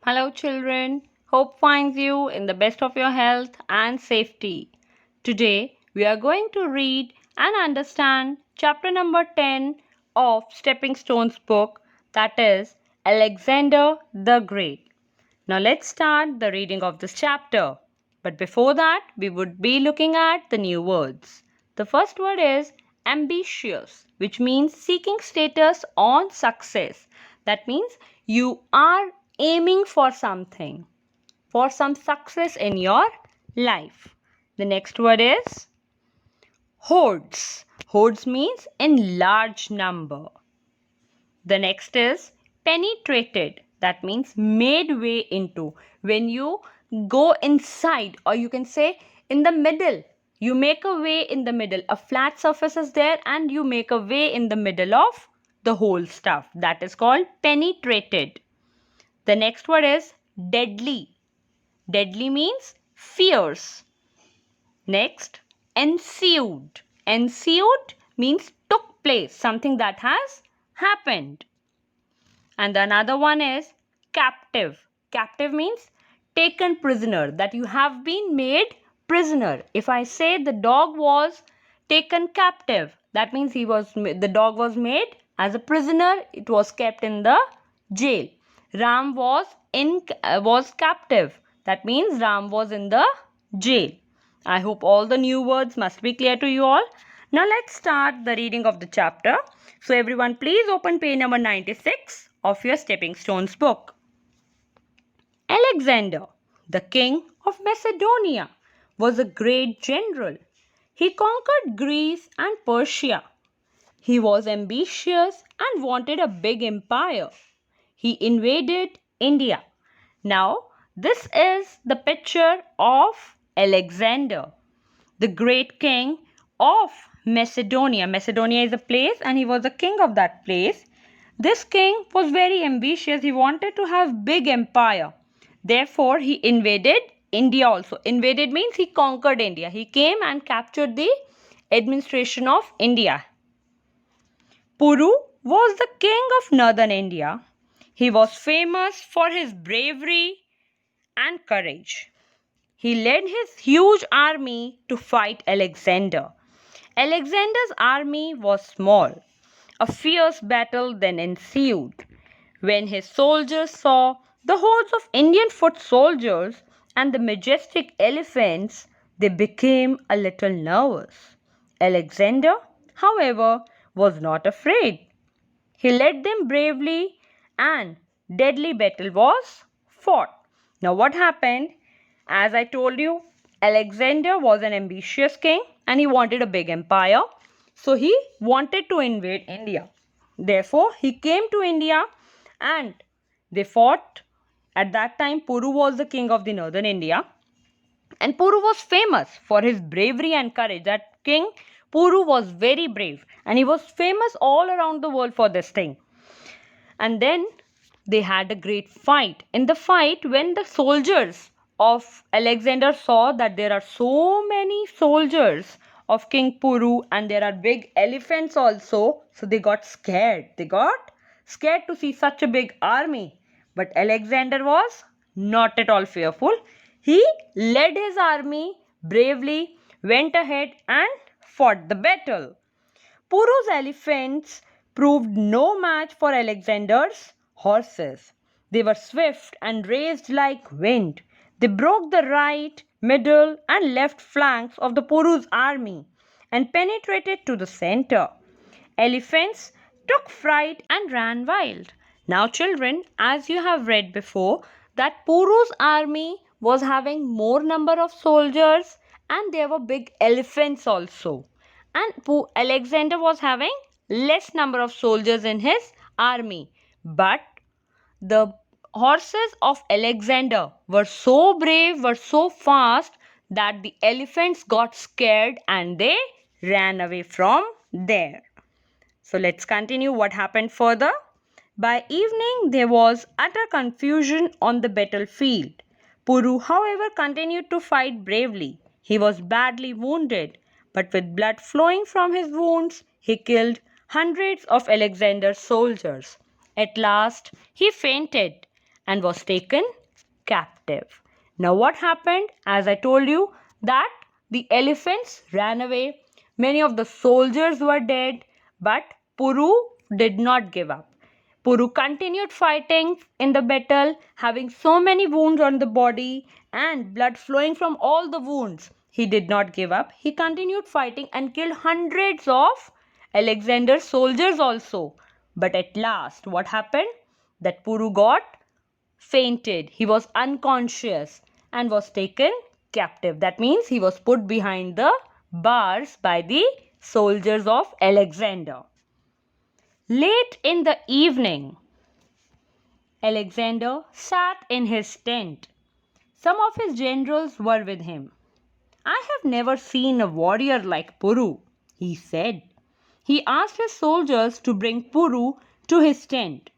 Hello, children. Hope finds you in the best of your health and safety. Today, we are going to read and understand chapter number 10 of Stepping Stone's book, that is Alexander the Great. Now, let's start the reading of this chapter. But before that, we would be looking at the new words. The first word is ambitious, which means seeking status on success. That means you are aiming for something, for some success in your life. The next word is hordes. Hordes means in large number. The next is penetrated. That means made way into. When you go inside, or you can say in the middle, you make a way in the middle. A flat surface is there and you make a way in the middle of the whole stuff. That is called penetrated. The next word is deadly. Deadly means fierce. Next, ensued. Ensued means took place, something that has happened. And the another one is captive. Captive means taken prisoner, that you have been made prisoner. If I say the dog was taken captive, that means the dog was made as a prisoner. It was kept in the jail. Ram was captive. That means Ram was in the jail. I hope all the new words must be clear to you all. Now let's start the reading of the chapter. So everyone please open page number 96 of your Stepping Stones book. Alexander, the king of Macedonia, was a great general. He conquered Greece and Persia. He was ambitious and wanted a big empire. He invaded India. Now, this is the picture of Alexander, the great king of Macedonia. Macedonia is a place and he was the king of that place. This king was very ambitious. He wanted to have big empire. Therefore, he invaded India also. Invaded means he conquered India. He came and captured the administration of India. Puru was the king of northern India. He was famous for his bravery and courage. He led his huge army to fight Alexander. Alexander's army was small. A fierce battle then ensued. When his soldiers saw the hordes of Indian foot soldiers and the majestic elephants, they became a little nervous. Alexander, however, was not afraid. He led them bravely and deadly battle was fought. Now what happened? As I told you, Alexander was an ambitious king and he wanted a big empire. So he wanted to invade India. Therefore, he came to India and they fought. At that time, Puru was the king of the northern India. And Puru was famous for his bravery and courage. That king, Puru, was very brave. And he was famous all around the world for this thing. And then they had a great fight. In the fight, when the soldiers of Alexander saw that there are so many soldiers of King Puru and there are big elephants also, so they got scared. They got scared to see such a big army. But Alexander was not at all fearful. He led his army bravely, went ahead and fought the battle. Puru's elephants proved no match for Alexander's horses. They were swift and raced like wind. They broke the right, middle, and left flanks of the Puru's army and penetrated to the center. Elephants took fright and ran wild. Now, children, as you have read before, that Puru's army was having more number of soldiers and there were big elephants also. And Alexander was having less number of soldiers in his army. But the horses of Alexander were so brave, were so fast that the elephants got scared and they ran away from there. So let's continue what happened further. By evening, there was utter confusion on the battlefield. Puru, however, continued to fight bravely. He was badly wounded, but with blood flowing from his wounds, he killed hundreds of Alexander's soldiers. At last, he fainted and was taken captive. Now, what happened? As I told you, that the elephants ran away. Many of the soldiers were dead, but Puru did not give up. Puru continued fighting in the battle, having so many wounds on the body and blood flowing from all the wounds. He did not give up. He continued fighting and killed hundreds of Alexander's soldiers also. But at last, what happened? That Puru got fainted. He was unconscious and was taken captive. That means he was put behind the bars by the soldiers of Alexander. Late in the evening, Alexander sat in his tent. Some of his generals were with him. I have never seen a warrior like Puru, he said. He asked his soldiers to bring Puru to his tent.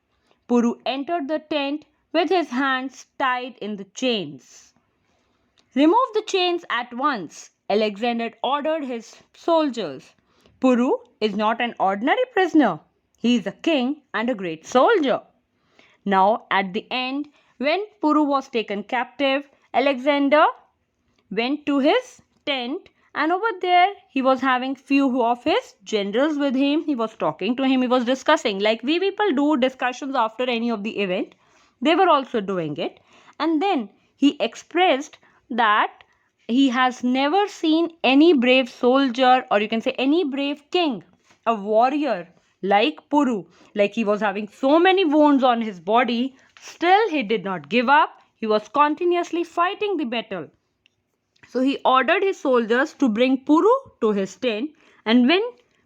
Puru entered the tent with his hands tied in the chains. Remove the chains at once, Alexander ordered his soldiers. Puru is not an ordinary prisoner. He is a king and a great soldier. Now, at the end, when Puru was taken captive, Alexander went to his tent, and over there he was having few of his generals with him. He was talking to him. He was discussing, like we people do discussions after any of the event. They were also doing it. And then he expressed that he has never seen any brave soldier, or you can say any brave king, a warrior like Puru. Like he was having so many wounds on his body, still he did not give up. He was continuously fighting the battle. So he ordered his soldiers to bring Puru to his tent, and when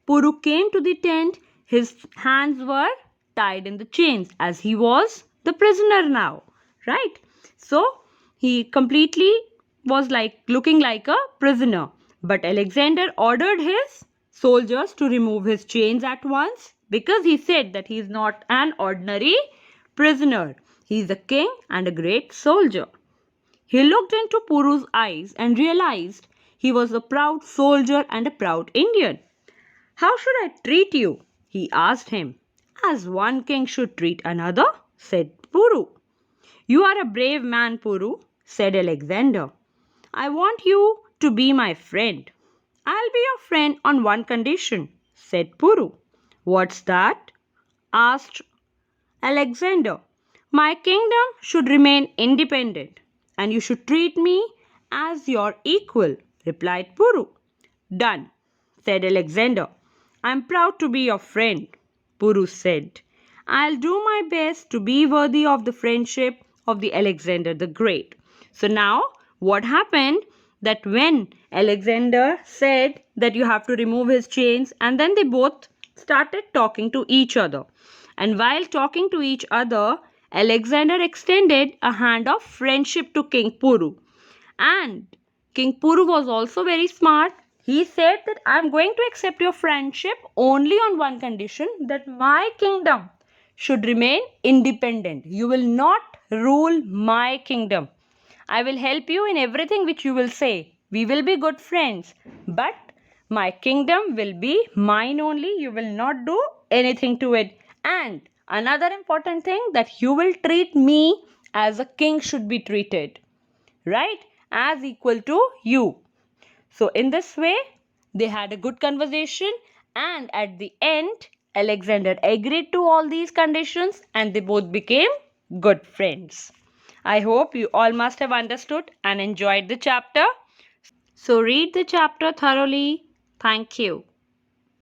Puru came to the tent, his hands were tied in the chains as he was the prisoner now, right? So he completely was like looking like a prisoner. But Alexander ordered his soldiers to remove his chains at once, because he said that he is not an ordinary prisoner. He is a king and a great soldier. He looked into Puru's eyes and realized he was a proud soldier and a proud Indian. How should I treat you? He asked him. As one king should treat another, said Puru. You are a brave man, Puru, said Alexander. I want you to be my friend. I'll be your friend on one condition, said Puru. What's that? Asked Alexander. My kingdom should remain independent, and you should treat me as your equal, replied Puru. Done, said Alexander. I'm proud to be your friend, Puru said. I'll do my best to be worthy of the friendship of the Alexander the Great. So now, what happened? That when Alexander said that you have to remove his chains, and then they both started talking to each other. And while talking to each other, Alexander extended a hand of friendship to King Puru. And King Puru was also very smart. He said that I am going to accept your friendship only on one condition, that my kingdom should remain independent. You will not rule my kingdom. I will help you in everything which you will say. We will be good friends. But my kingdom will be mine only. You will not do anything to it. And another important thing, that you will treat me as a king should be treated. Right? As equal to you. So in this way, they had a good conversation, and at the end, Alexander agreed to all these conditions and they both became good friends. I hope you all must have understood and enjoyed the chapter. So read the chapter thoroughly. Thank you.